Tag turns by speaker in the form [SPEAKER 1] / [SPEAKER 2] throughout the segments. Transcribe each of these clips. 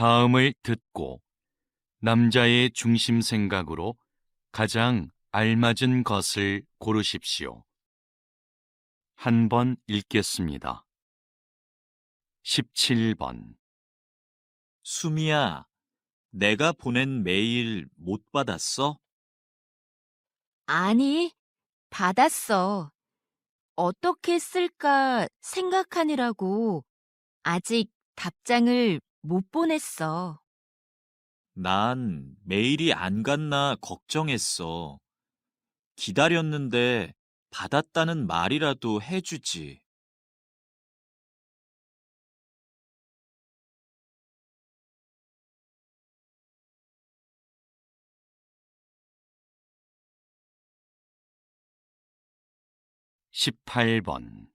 [SPEAKER 1] 다음을 듣고 남자의 중심 생각으로 가장 알맞은 것을 고르십시오. 한 번 읽겠습니다. 17번.
[SPEAKER 2] 수미야, 내가 보낸 메일 못 받았어?
[SPEAKER 3] 아니, 받았어. 어떻게 쓸까 생각하느라고 아직 답장을 못 보냈어.
[SPEAKER 2] 난 메일이 안 갔나 걱정했어. 기다렸는데 받았다는 말이라도 해주지.
[SPEAKER 1] 18번.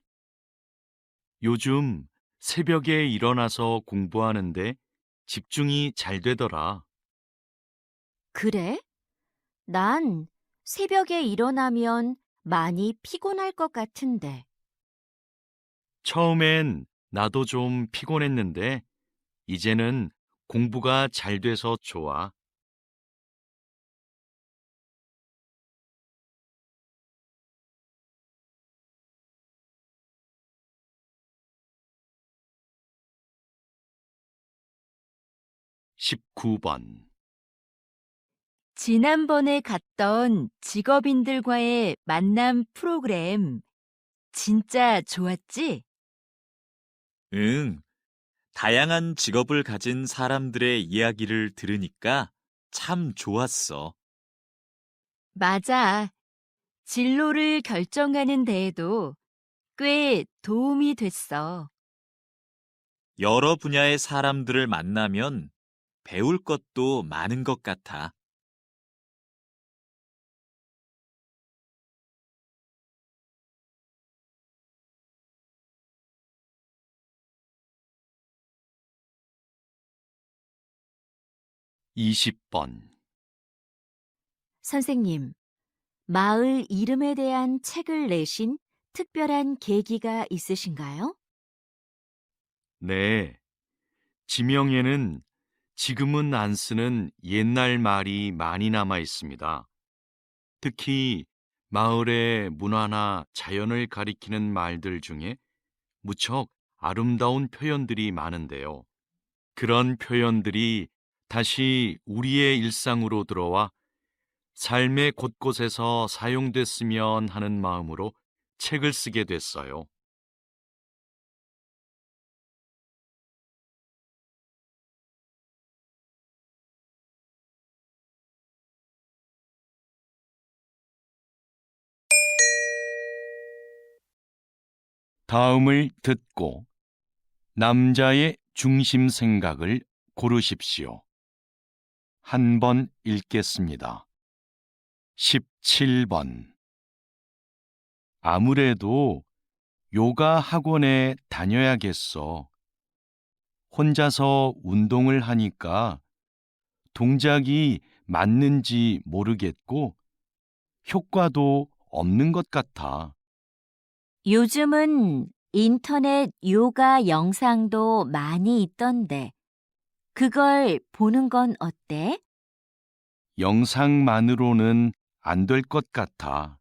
[SPEAKER 1] 요즘 새벽에 일어나서 공부하는데 집중이 잘 되더라.
[SPEAKER 3] 그래? 난 새벽에 일어나면 많이 피곤할 것 같은데.
[SPEAKER 1] 처음엔 나도 좀 피곤했는데 이제는 공부가 잘 돼서 좋아. 19번.
[SPEAKER 3] 지난번에 갔던 직업인들과의 만남 프로그램 진짜 좋았지?
[SPEAKER 2] 응, 다양한 직업을 가진 사람들의 이야기를 들으니까 참 좋았어.
[SPEAKER 3] 맞아. 진로를 결정하는 데에도 꽤 도움이 됐어.
[SPEAKER 2] 여러 분야의 사람들을 만나면 배울 것도 많은 것 같아.
[SPEAKER 1] 20번.
[SPEAKER 3] 선생님, 마을 이름에 대한 책을 내신 특별한 계기가 있으신가요?
[SPEAKER 1] 네. 지명에는 지금은 안 쓰는 옛날 말이 많이 남아 있습니다. 특히 마을의 문화나 자연을 가리키는 말들 중에 무척 아름다운 표현들이 많은데요. 그런 표현들이 다시 우리의 일상으로 들어와 삶의 곳곳에서 사용됐으면 하는 마음으로 책을 쓰게 됐어요. '다음을 듣고 남자의 중심 생각을 고르십시오. 한 번 읽겠습니다. 17번. 아무래도 요가 학원에 다녀야겠어. 혼자서 운동을 하니까 동작이 맞는지 모르겠고 효과도 없는 것 같아.
[SPEAKER 3] 요즘은 인터넷 요가 영상도 많이 있던데, 그걸 보는 건 어때?
[SPEAKER 1] 영상만으로는 안 될 것 같아.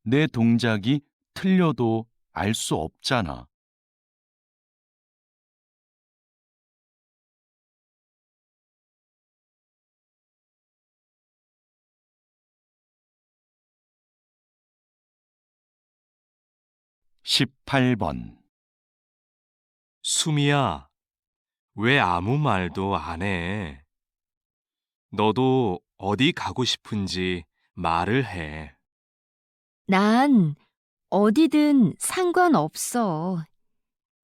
[SPEAKER 1] 내 동작이 틀려도 알 수 없잖아. 18번.
[SPEAKER 4] 수미야, 왜 아무 말도 안 해? 너도 어디 가고 싶은지 말을 해.
[SPEAKER 3] 난 어디든 상관없어.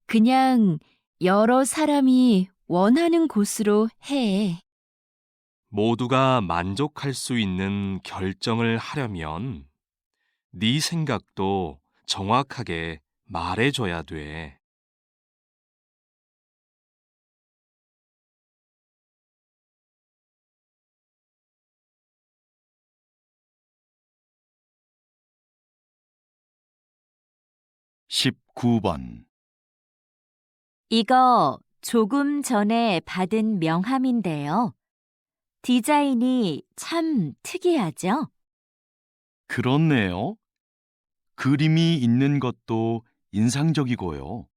[SPEAKER 3] 그냥 여러 사람이 원하는 곳으로 해.
[SPEAKER 4] 모두가 만족할 수 있는 결정을 하려면 네 생각도 정확하게 말해줘야 돼.
[SPEAKER 1] 19번.
[SPEAKER 3] 이거 조금 전에 받은 명함인데요. 디자인이 참 특이하죠?
[SPEAKER 1] 그렇네요. 그림이 있는 것도 인상적이고요.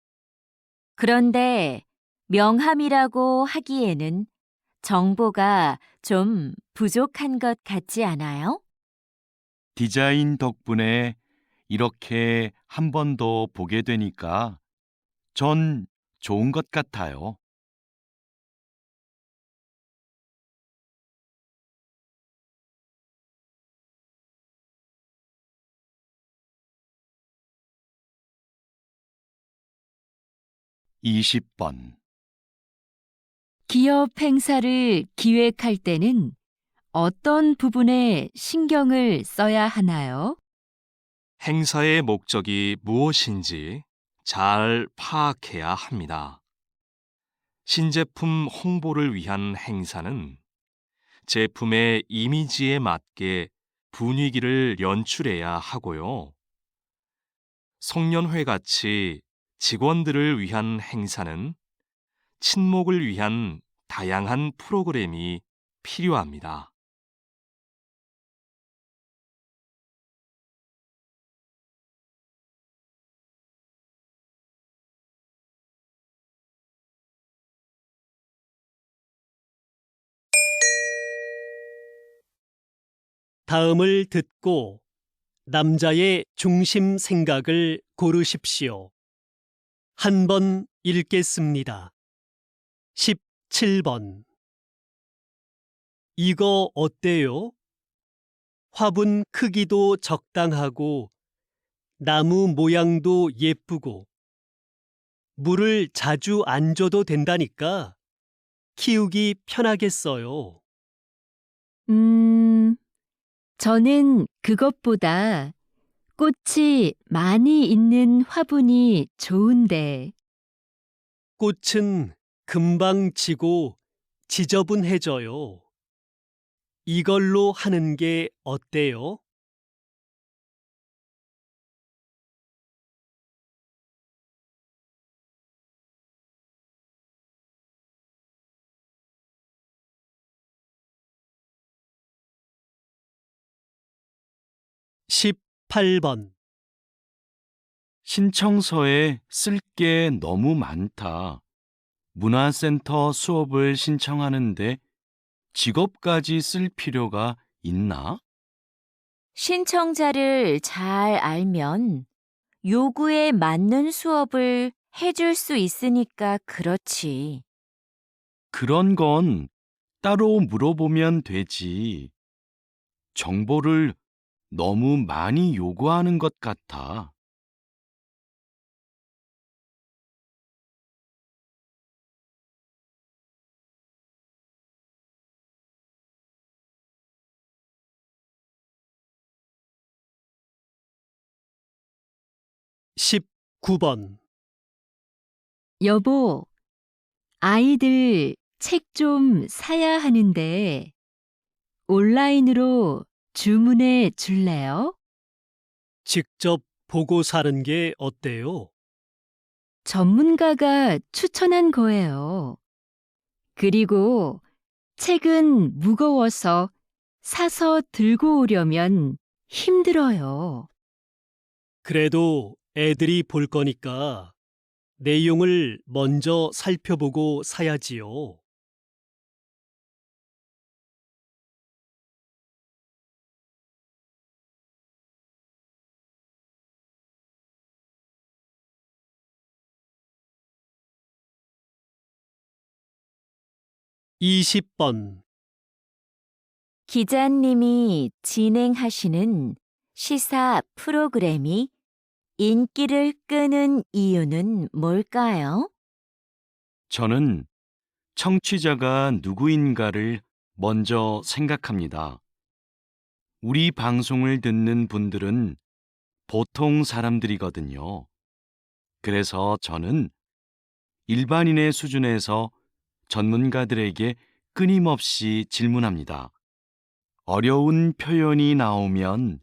[SPEAKER 3] 그런데 명함이라고 하기에는 정보가 좀 부족한 것 같지 않아요?
[SPEAKER 1] 디자인 덕분에 이렇게 한 번 더 보게 되니까 전 좋은 것 같아요. (20번) 기업 행사를 기획할 때는 어떤 부분에 신경을 써야 하나요?
[SPEAKER 4] 행사의 목적이 무엇인지 잘 파악해야 합니다. 신제품 홍보를 위한 행사는 제품의 이미지에 맞게 분위기를 연출해야 하고요. 송년회 같이 직원들을 위한 행사는 친목을 위한 다양한 프로그램이 필요합니다.
[SPEAKER 5] 다음을 듣고 남자의 중심 생각을 고르십시오. 한 번 읽겠습니다. 17번. 이거 어때요? 화분 크기도 적당하고 나무 모양도 예쁘고 물을 자주 안 줘도 된다니까 키우기 편하겠어요.
[SPEAKER 3] 저는 그것보다 꽃이 많이 있는 화분이 좋은데.
[SPEAKER 5] 꽃은 금방 지고 지저분해져요. 이걸로 하는 게 어때요? (18번)
[SPEAKER 1] 신청서에 쓸 게 너무 많다. 문화센터 수업을 신청하는데 직업까지 쓸 필요가 있나?
[SPEAKER 3] 신청자를 잘 알면 요구에 맞는 수업을 해줄 수 있으니까 그렇지.
[SPEAKER 1] 그런 건 따로 물어보면 되지. 정보를 너무 많이 요구하는 것 같아.
[SPEAKER 5] (19번)
[SPEAKER 3] 여보, 아이들 책 좀 사야 하는데 온라인으로 주문해 줄래요?
[SPEAKER 5] 직접 보고 사는 게 어때요?
[SPEAKER 3] 전문가가 추천한 거예요. 그리고 책은 무거워서 사서 들고 오려면 힘들어요.
[SPEAKER 5] 그래도 애들이 볼 거니까 내용을 먼저 살펴보고 사야지요. (20번)
[SPEAKER 3] 기자님이 진행하시는 시사 프로그램이 인기를 끄는 이유는 뭘까요?
[SPEAKER 1] 저는 청취자가 누구인가를 먼저 생각합니다. 우리 방송을 듣는 분들은 보통 사람들이거든요. 그래서 저는 일반인의 수준에서 전문가들에게 끊임없이 질문합니다. 어려운 표현이 나오면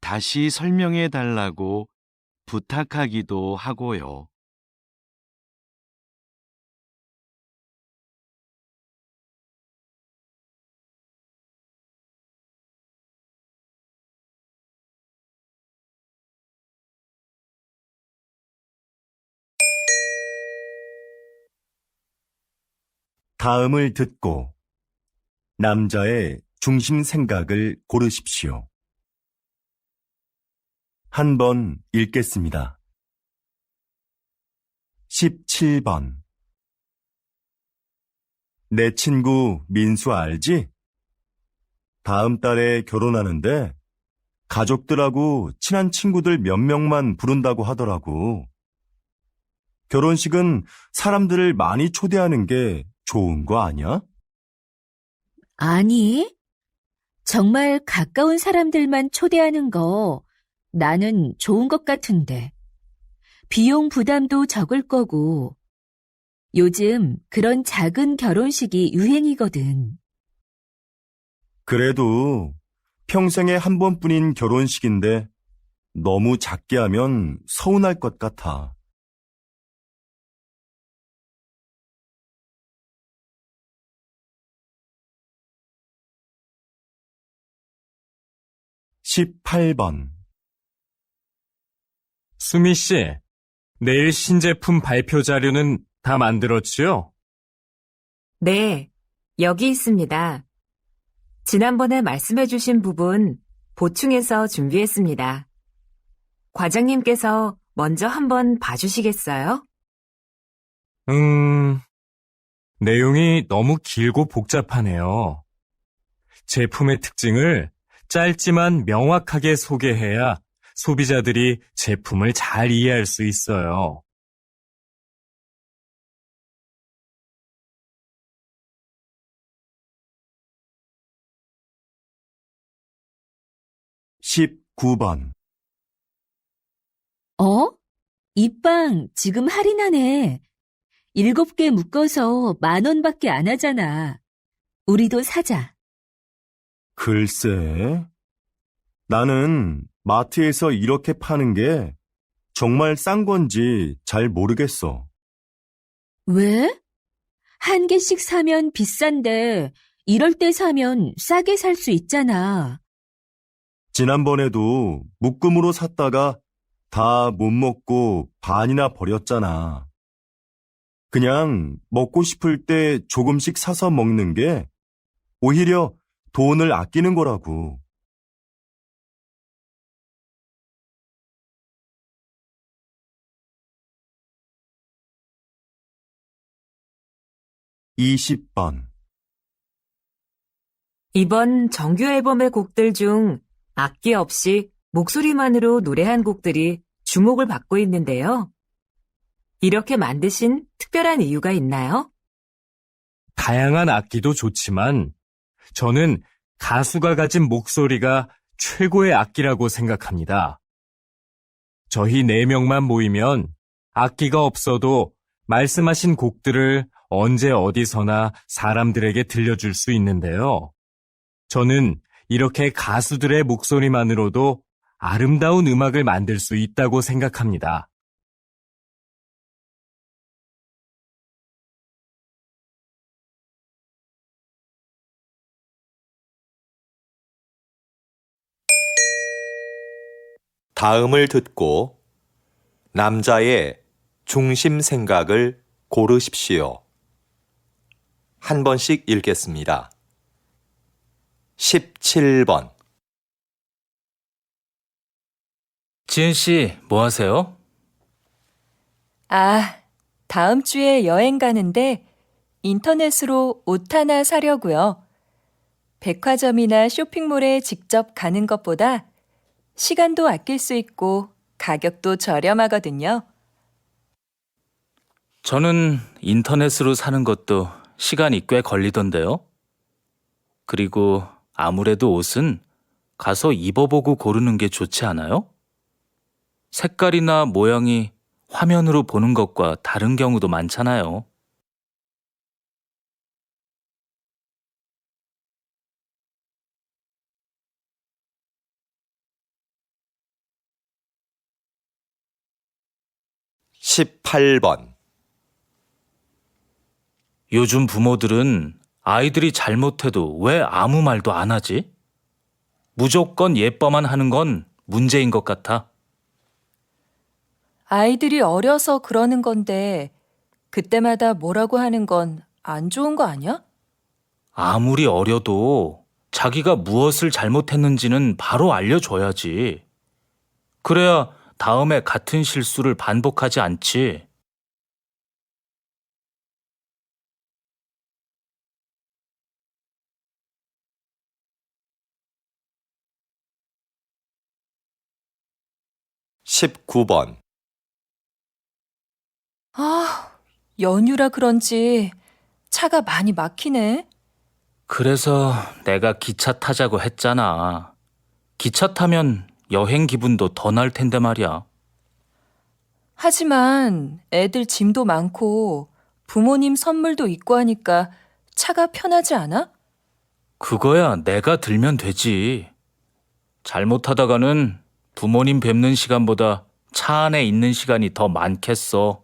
[SPEAKER 1] 다시 설명해 달라고 부탁하기도 하고요.
[SPEAKER 6] 다음을 듣고 남자의 중심 생각을 고르십시오. 한 번 읽겠습니다. 17번. 내 친구 민수 알지? 다음 달에 결혼하는데 가족들하고 친한 친구들 몇 명만 부른다고 하더라고. 결혼식은 사람들을 많이 초대하는 게 좋은 거 아니야?
[SPEAKER 3] 아니, 정말 가까운 사람들만 초대하는 거 나는 좋은 것 같은데. 비용 부담도 적을 거고. 요즘 그런 작은 결혼식이 유행이거든.
[SPEAKER 6] 그래도 평생에 한 번뿐인 결혼식인데 너무 작게 하면 서운할 것 같아. 18번.
[SPEAKER 4] 수미 씨, 내일 신제품 발표 자료는 다 만들었지요?
[SPEAKER 7] 네, 여기 있습니다. 지난번에 말씀해주신 부분 보충해서 준비했습니다. 과장님께서 먼저 한번 봐주시겠어요?
[SPEAKER 4] 내용이 너무 길고 복잡하네요. 제품의 특징을 짧지만 명확하게 소개해야 소비자들이 제품을 잘 이해할 수 있어요.
[SPEAKER 6] 19번.
[SPEAKER 3] 이 빵 지금 할인하네. 7개 묶어서 10,000원밖에 안 하잖아. 우리도 사자.
[SPEAKER 6] 글쎄, 나는 마트에서 이렇게 파는 게 정말 싼 건지 잘 모르겠어.
[SPEAKER 3] 왜? 한 개씩 사면 비싼데 이럴 때 사면 싸게 살 수 있잖아.
[SPEAKER 6] 지난번에도 묶음으로 샀다가 다 못 먹고 반이나 버렸잖아. 그냥 먹고 싶을 때 조금씩 사서 먹는 게 오히려 돈을 아끼는 거라고. 20번.
[SPEAKER 7] 이번 정규 앨범의 곡들 중 악기 없이 목소리만으로 노래한 곡들이 주목을 받고 있는데요. 이렇게 만드신 특별한 이유가 있나요?
[SPEAKER 4] 다양한 악기도 좋지만 저는 가수가 가진 목소리가 최고의 악기라고 생각합니다. 저희 4명만 모이면 악기가 없어도 말씀하신 곡들을 언제 어디서나 사람들에게 들려줄 수 있는데요. 저는 이렇게 가수들의 목소리만으로도 아름다운 음악을 만들 수 있다고 생각합니다.
[SPEAKER 8] 다음을 듣고 남자의 중심 생각을 고르십시오. 한 번씩 읽겠습니다. 17번.
[SPEAKER 9] 지은 씨, 뭐 하세요?
[SPEAKER 10] 다음 주에 여행 가는데 인터넷으로 옷 하나 사려고요. 백화점이나 쇼핑몰에 직접 가는 것보다 시간도 아낄 수 있고 가격도 저렴하거든요.
[SPEAKER 9] 저는 인터넷으로 사는 것도 시간이 꽤 걸리던데요. 그리고 아무래도 옷은 가서 입어보고 고르는 게 좋지 않아요? 색깔이나 모양이 화면으로 보는 것과 다른 경우도 많잖아요.
[SPEAKER 8] (18번)
[SPEAKER 9] 요즘 부모들은 아이들이 잘못해도 왜 아무 말도 안 하지? 무조건 예뻐만 하는 건 문제인 것 같아.
[SPEAKER 10] 아이들이 어려서 그러는 건데 그때마다 뭐라고 하는 건 안 좋은 거 아니야?
[SPEAKER 9] 아무리 어려도 자기가 무엇을 잘못했는지는 바로 알려줘야지. 그래야 다음에 같은 실수를 반복하지 않지.
[SPEAKER 8] 십구 번
[SPEAKER 10] 아, 연휴라 그런지 차가 많이 막히네.
[SPEAKER 9] 그래서 내가 기차 타자고 했잖아. 기차 타면 여행 기분도 더 날 텐데 말이야.
[SPEAKER 10] 하지만 애들 짐도 많고 부모님 선물도 있고 하니까 차가 편하지 않아?
[SPEAKER 9] 그거야 내가 들면 되지. 잘못하다가는 부모님 뵙는 시간보다 차 안에 있는 시간이 더 많겠어.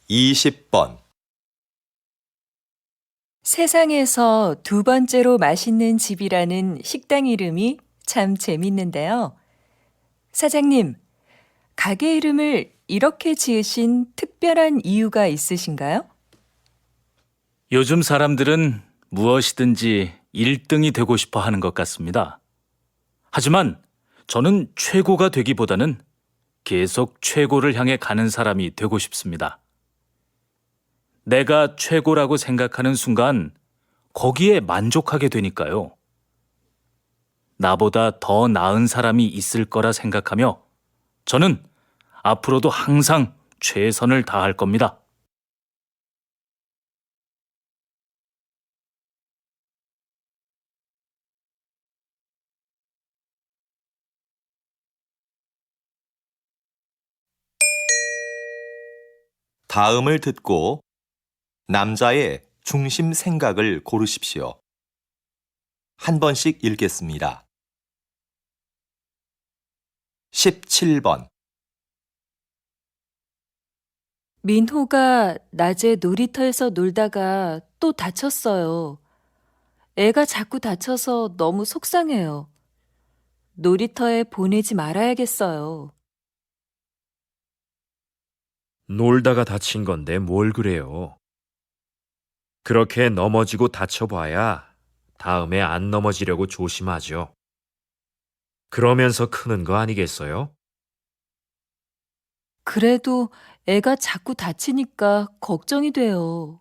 [SPEAKER 8] 이십 번
[SPEAKER 10] 세상에서 두 번째로 맛있는 집이라는 식당 이름이 참 재밌는데요. 사장님, 가게 이름을 이렇게 지으신 특별한 이유가 있으신가요?
[SPEAKER 9] 요즘 사람들은 무엇이든지 1등이 되고 싶어 하는 것 같습니다. 하지만 저는 최고가 되기보다는 계속 최고를 향해 가는 사람이 되고 싶습니다. 내가 최고라고 생각하는 순간 거기에 만족하게 되니까요. 나보다 더 나은 사람이 있을 거라 생각하며 저는 앞으로도 항상 최선을 다할 겁니다.
[SPEAKER 8] 다음을 듣고 남자의 중심 생각을 고르십시오. 한 번씩 읽겠습니다. 17번
[SPEAKER 10] 민호가 낮에 놀이터에서 놀다가 또 다쳤어요. 애가 자꾸 다쳐서 너무 속상해요. 놀이터에 보내지 말아야겠어요.
[SPEAKER 11] 놀다가 다친 건데 뭘 그래요. 그렇게 넘어지고 다쳐봐야 다음에 안 넘어지려고 조심하죠. 그러면서 크는 거 아니겠어요?
[SPEAKER 10] 그래도 애가 자꾸 다치니까 걱정이 돼요.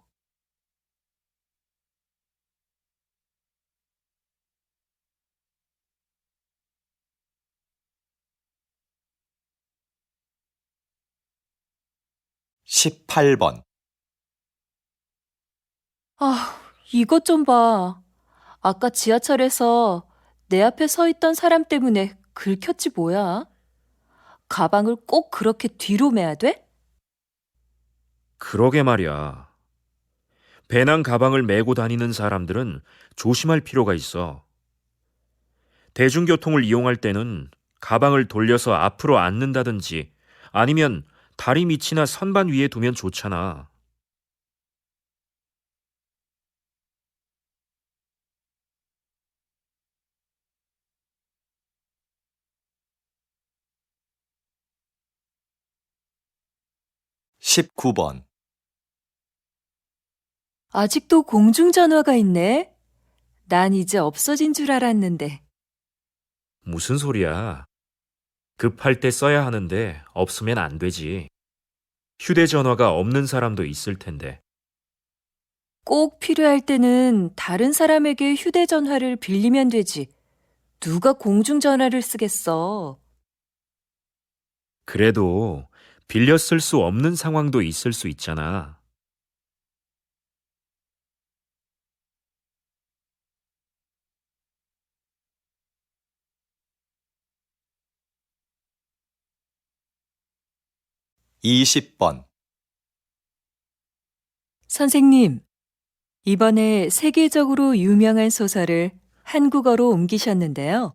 [SPEAKER 8] 십팔 번
[SPEAKER 10] 아, 이것 좀 봐. 아까 지하철에서 내 앞에 서 있던 사람 때문에 긁혔지 뭐야. 가방을 꼭 그렇게 뒤로 매야 돼?
[SPEAKER 11] 그러게 말이야. 배낭 가방을 메고 다니는 사람들은 조심할 필요가 있어. 대중교통을 이용할 때는 가방을 돌려서 앞으로 앉는다든지 아니면 다리 밑이나 선반 위에 두면 좋잖아.
[SPEAKER 8] 십구 번
[SPEAKER 10] 아직도 공중전화가 있네. 난 이제 없어진 줄 알았는데.
[SPEAKER 11] 무슨 소리야. 급할 때 써야 하는데 없으면 안 되지. 휴대전화가 없는 사람도 있을 텐데.
[SPEAKER 10] 꼭 필요할 때는 다른 사람에게 휴대전화를 빌리면 되지. 누가 공중전화를 쓰겠어.
[SPEAKER 11] 그래도 빌려 쓸 수 없는 상황도 있을 수 있잖아.
[SPEAKER 8] 이십 번
[SPEAKER 10] 선생님, 이번에 세계적으로 유명한 소설을 한국어로 옮기셨는데요.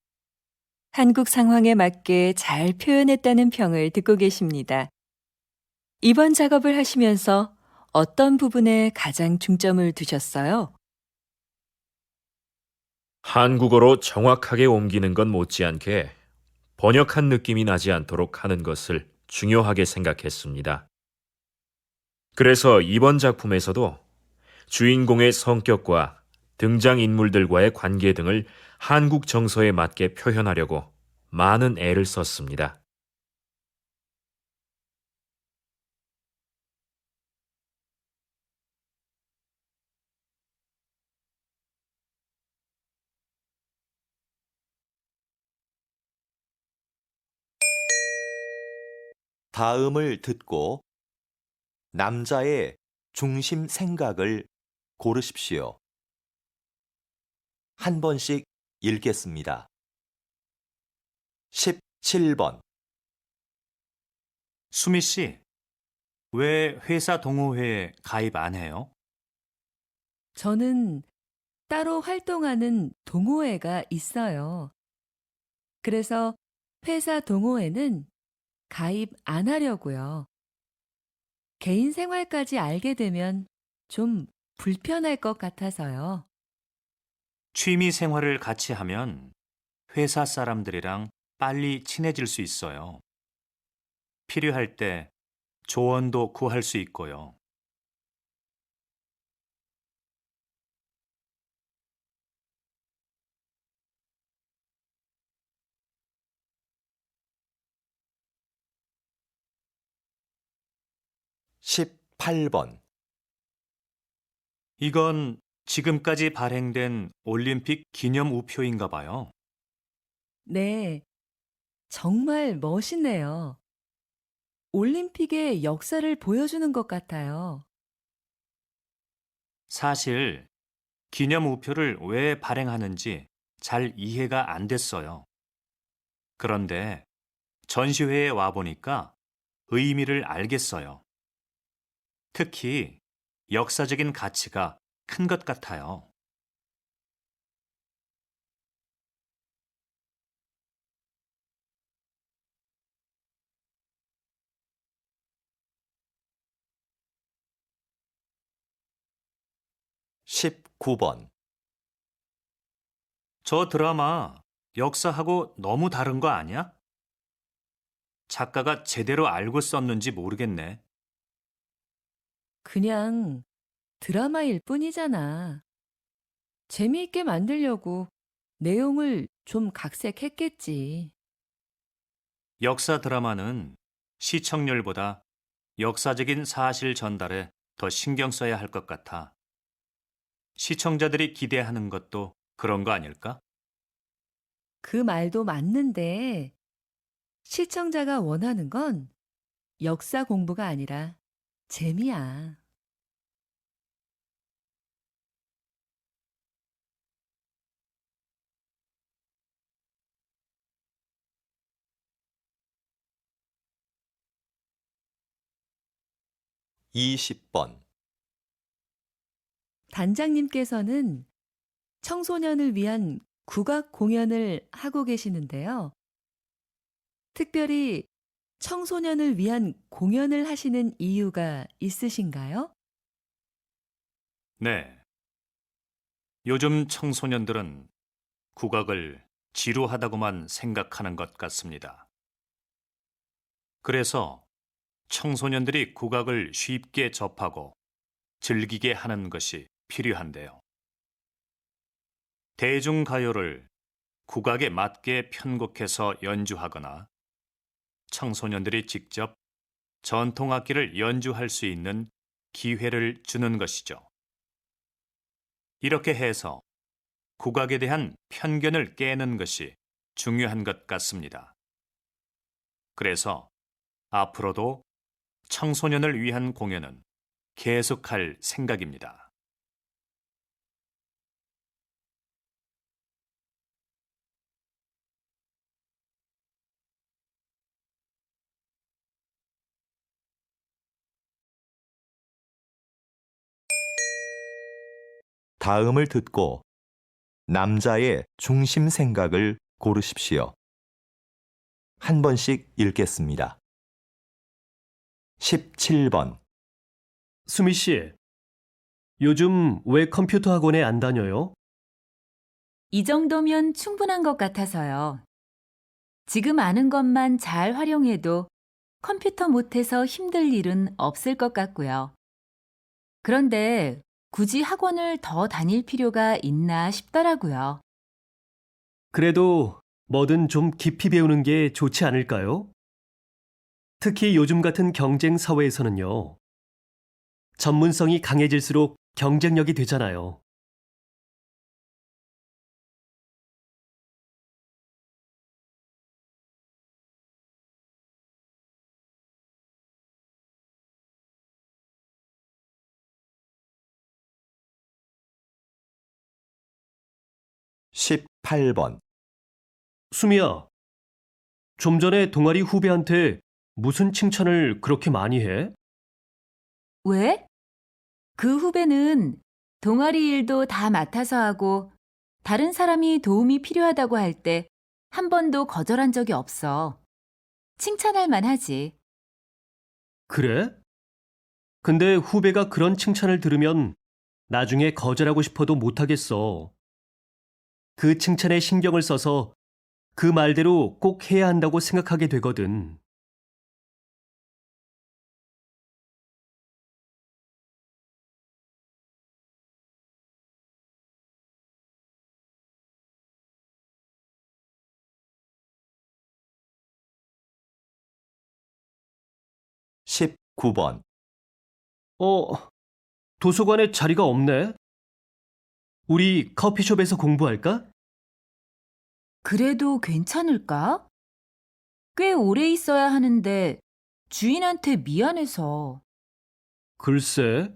[SPEAKER 10] 한국 상황에 맞게 잘 표현했다는 평을 듣고 계십니다. 이번 작업을 하시면서 어떤 부분에 가장 중점을 두셨어요?
[SPEAKER 11] 한국어로 정확하게 옮기는 건 못지않게 번역한 느낌이 나지 않도록 하는 것을 중요하게 생각했습니다. 그래서 이번 작품에서도 주인공의 성격과 등장인물들과의 관계 등을 한국 정서에 맞게 표현하려고 많은 애를 썼습니다.
[SPEAKER 8] 다음을 듣고 남자의 중심 생각을 고르십시오. 한 번씩 읽겠습니다. 17번.
[SPEAKER 12] 수미 씨, 왜 회사 동호회에 가입 안 해요?
[SPEAKER 13] 저는 따로 활동하는 동호회가 있어요. 그래서 회사 동호회는 가입 안 하려고요. 개인 생활까지 알게 되면 좀 불편할 것 같아서요.
[SPEAKER 12] 취미 생활을 같이 하면 회사 사람들이랑 빨리 친해질 수 있어요. 필요할 때 조언도 구할 수 있고요.
[SPEAKER 8] 십팔 번.
[SPEAKER 12] 이건 지금까지 발행된 올림픽 기념 우표인가 봐요.
[SPEAKER 13] 네, 정말 멋있네요. 올림픽의 역사를 보여주는 것 같아요.
[SPEAKER 12] 사실 기념 우표를 왜 발행하는지 잘 이해가 안 됐어요. 그런데 전시회에 와보니까 의미를 알겠어요. 특히 역사적인 가치가 큰 것 같아요.
[SPEAKER 8] 십구 번.
[SPEAKER 12] 저 드라마 역사하고 너무 다른 거 아니야? 작가가 제대로 알고 썼는지 모르겠네.
[SPEAKER 13] 그냥 드라마일 뿐이잖아. 재미있게 만들려고 내용을 좀 각색했겠지.
[SPEAKER 12] 역사 드라마는 시청률보다 역사적인 사실 전달에 더 신경 써야 할 것 같아. 시청자들이 기대하는 것도 그런 거 아닐까?
[SPEAKER 13] 그 말도 맞는데 시청자가 원하는 건 역사 공부가 아니라 재미야.
[SPEAKER 8] 이십 번.
[SPEAKER 13] 단장님께서는 청소년을 위한 국악 공연을 하고 계시는데요. 특별히 청소년을 위한 공연을 하시는 이유가 있으신가요?
[SPEAKER 12] 네. 요즘 청소년들은 국악을 지루하다고만 생각하는 것 같습니다. 그래서 청소년들이 국악을 쉽게 접하고 즐기게 하는 것이 필요한데요. 대중가요를 국악에 맞게 편곡해서 연주하거나 청소년들이 직접 전통악기를 연주할 수 있는 기회를 주는 것이죠. 이렇게 해서 국악에 대한 편견을 깨는 것이 중요한 것 같습니다. 그래서 앞으로도 청소년을 위한 공연은 계속할 생각입니다.
[SPEAKER 8] 다음을 듣고 남자의 중심 생각을 고르십시오. 한 번씩 읽겠습니다. 17번.
[SPEAKER 5] 수미 씨, 요즘 왜 컴퓨터 학원에 안 다녀요?
[SPEAKER 7] 이 정도면 충분한 것 같아서요. 지금 아는 것만 잘 활용해도 컴퓨터 못해서 힘들 일은 없을 것 같고요. 그런데 굳이 학원을 더 다닐 필요가 있나 싶더라고요.
[SPEAKER 5] 그래도 뭐든 좀 깊이 배우는 게 좋지 않을까요? 특히 요즘 같은 경쟁 사회에서는요. 전문성이 강해질수록 경쟁력이 되잖아요.
[SPEAKER 8] 십팔 번
[SPEAKER 5] 수미야, 좀 전에 동아리 후배한테 무슨 칭찬을 그렇게 많이 해?
[SPEAKER 7] 왜? 그 후배는 동아리 일도 다 맡아서 하고 다른 사람이 도움이 필요하다고 할 때 한 번도 거절한 적이 없어. 칭찬할 만하지.
[SPEAKER 5] 그래? 근데 후배가 그런 칭찬을 들으면 나중에 거절하고 싶어도 못하겠어. 그 칭찬에 신경을 써서 그 말대로 꼭 해야 한다고 생각하게 되거든.
[SPEAKER 8] 십구 번
[SPEAKER 5] 도서관에 자리가 없네? 우리 커피숍에서 공부할까?
[SPEAKER 7] 그래도 괜찮을까? 꽤 오래 있어야 하는데 주인한테 미안해서.
[SPEAKER 5] 글쎄,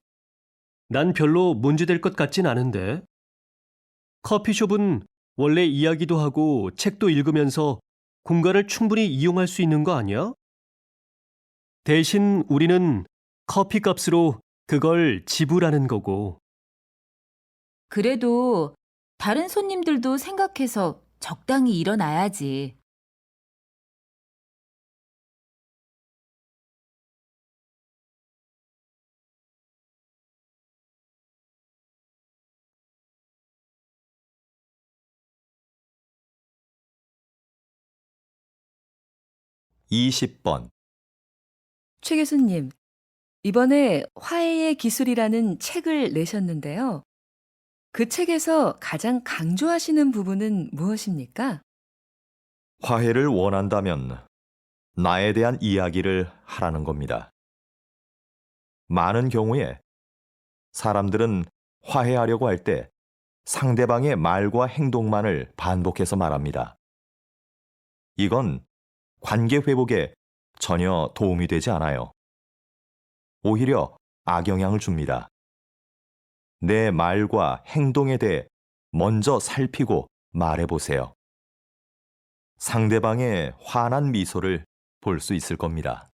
[SPEAKER 5] 난 별로 문제될 것 같진 않은데. 커피숍은 원래 이야기도 하고 책도 읽으면서 공간을 충분히 이용할 수 있는 거 아니야? 대신 우리는 커피 값으로 그걸 지불하는 거고.
[SPEAKER 7] 그래도 다른 손님들도 생각해서 적당히 일어나야지.
[SPEAKER 8] 이십 번
[SPEAKER 13] 최 교수님, 이번에 화해의 기술이라는 책을 내셨는데요. 그 책에서 가장 강조하시는 부분은 무엇입니까?
[SPEAKER 8] 화해를 원한다면 나에 대한 이야기를 하라는 겁니다. 많은 경우에 사람들은 화해하려고 할 때 상대방의 말과 행동만을 반복해서 말합니다. 이건 관계 회복에 전혀 도움이 되지 않아요. 오히려 악영향을 줍니다. 내 말과 행동에 대해 먼저 살피고 말해보세요. 상대방의 환한 미소를 볼 수 있을 겁니다.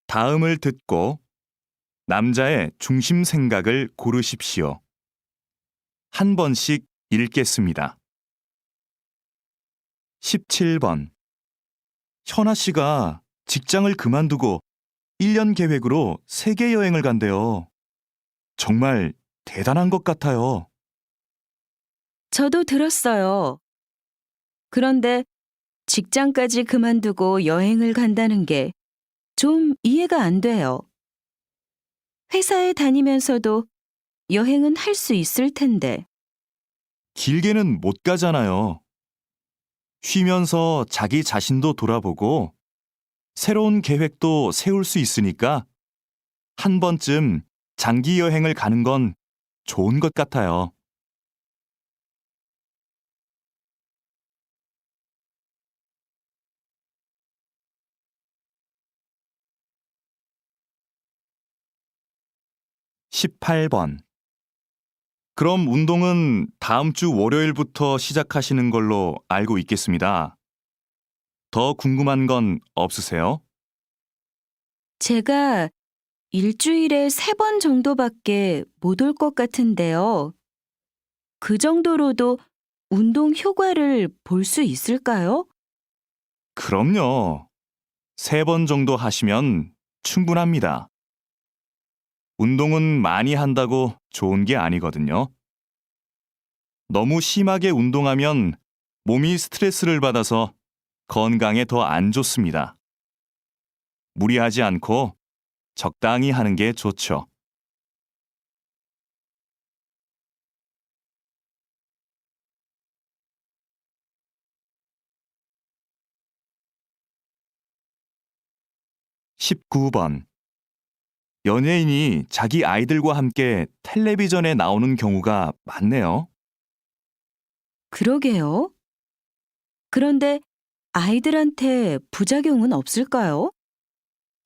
[SPEAKER 1] 다음을 듣고 남자의 중심 생각을 고르십시오. 한 번씩 읽겠습니다. 17번. 현아 씨가 직장을 그만두고 1년 계획으로 세계 여행을 간대요. 정말 대단한 것 같아요.
[SPEAKER 14] 저도 들었어요. 그런데 직장까지 그만두고 여행을 간다는 게 좀 이해가 안 돼요. 회사에 다니면서도 여행은 할 수 있을 텐데.
[SPEAKER 1] 길게는 못 가잖아요. 쉬면서 자기 자신도 돌아보고 새로운 계획도 세울 수 있으니까 한 번쯤 장기 여행을 가는 건 좋은 것 같아요. (18번) 그럼 운동은 다음 주 월요일부터 시작하시는 걸로 알고 있겠습니다. 더 궁금한 건 없으세요?
[SPEAKER 14] 제가 일주일에 3번 정도밖에 못 올 것 같은데요. 그 정도로도 운동 효과를 볼 수 있을까요?
[SPEAKER 1] 그럼요. 3번 정도 하시면 충분합니다. 운동은 많이 한다고 좋은 게 아니거든요. 너무 심하게 운동하면 몸이 스트레스를 받아서 건강에 더 안 좋습니다. 무리하지 않고 적당히 하는 게 좋죠. (19번) 연예인이 자기 아이들과 함께 텔레비전에 나오는 경우가 많네요.
[SPEAKER 14] 그러게요. 그런데 아이들한테 부작용은 없을까요?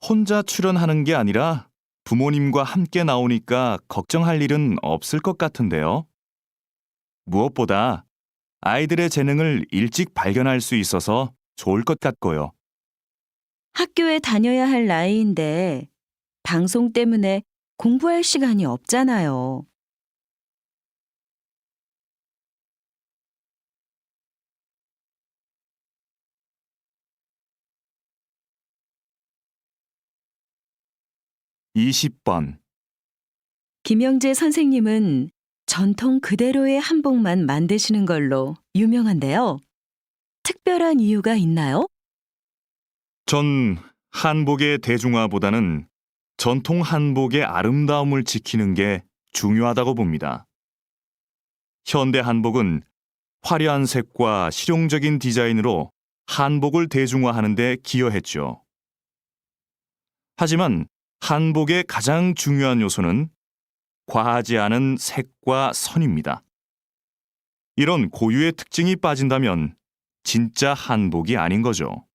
[SPEAKER 1] 혼자 출연하는 게 아니라 부모님과 함께 나오니까 걱정할 일은 없을 것 같은데요. 무엇보다 아이들의 재능을 일찍 발견할 수 있어서 좋을 것 같고요.
[SPEAKER 14] 학교에 다녀야 할 나이인데 방송 때문에 공부할 시간이 없잖아요.
[SPEAKER 1] (20번)
[SPEAKER 14] 김영재 선생님은 전통 그대로의 한복만 만드시는 걸로 유명한데요. 특별한 이유가 있나요?
[SPEAKER 1] 전 한복의 대중화보다는 전통 한복의 아름다움을 지키는 게 중요하다고 봅니다. 현대 한복은 화려한 색과 실용적인 디자인으로 한복을 대중화하는 데 기여했죠. 하지만 한복의 가장 중요한 요소는 과하지 않은 색과 선입니다. 이런 고유의 특징이 빠진다면 진짜 한복이 아닌 거죠.